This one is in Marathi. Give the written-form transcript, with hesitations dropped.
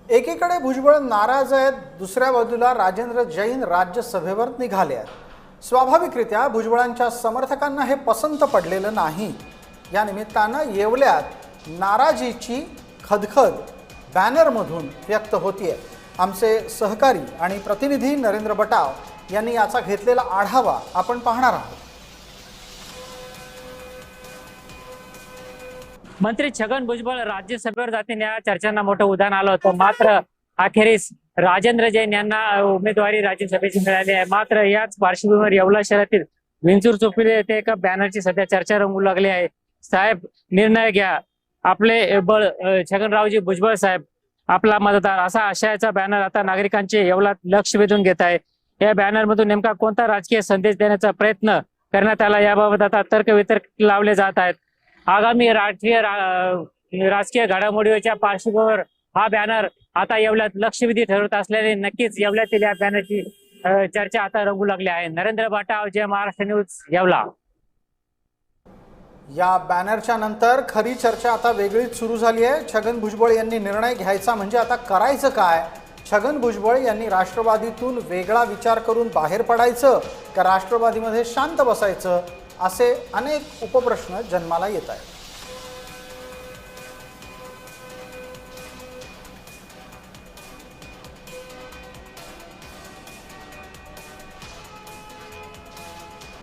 एकीकडे भुजबळ नाराज आहेत, दुसऱ्या बाजूला राजेंद्र जैन राज्यसभेवर निघाले आहेत। स्वाभाविकरित्या भुजबळांच्या समर्थकांना हे पसंत पडलेलं नाही। या निमित्तानं येवल्यात नाराजीची खदखद बॅनरमधून व्यक्त होतीये। आमचे सहकारी आणि प्रतिनिधी नरेंद्र बटाव यांनी याचा घेतलेला आढावा आपण पाहणार आहोत। मंत्री छगन भुजबळ राज्यसभेवर जातील या चर्चांना मोठं उधाण आलं होतं। मात्र अखेरीस राजेंद्र जैन यांना उमेदवारी राज्यसभेची मिळाली आहे। मात्र याच पार्श्वभूमीवर येवला शहरातील विंचूर चौफुली येथे एका बॅनरची सध्या चर्चा रंगू लागली आहे। साहेब, निर्णय घ्या, आपले बळ छगनरावजी भुजबळ साहेब, आपला मतदार, असा आशयाचा बॅनर आता नागरिकांचे येवला लक्ष वेधून घेत आहे। या बॅनरमधून नेमका कोणता राजकीय संदेश देण्याचा प्रयत्न करण्यात आला याबाबत आता तर्कवितर्क लावले जात आहेत। आगामी राजकीय घडामोडीच्या पार्श्वभूमीवर हा बॅनर आता येवल्यात लक्षवेधी ठरत असल्याने नक्कीच येवल्यातील या बॅनरची चर्चा आता रंगू लागली आहे। नरेंद्र बटाव, जय महाराष्ट्र न्यूज, येवला। या बॅनरच्या नंतर खरी चर्चा आता वेगळीच सुरू झाली आहे। छगन भुजबळ यांनी निर्णय घ्यायचा म्हणजे आता करायचं काय? छगन भुजबळ यांनी राष्ट्रवादीतून वेगळा विचार करून बाहेर पडायचं का राष्ट्रवादीमध्ये शांत बसायचं, असे अनेक उपप्रश्न जन्माला येत आहेत।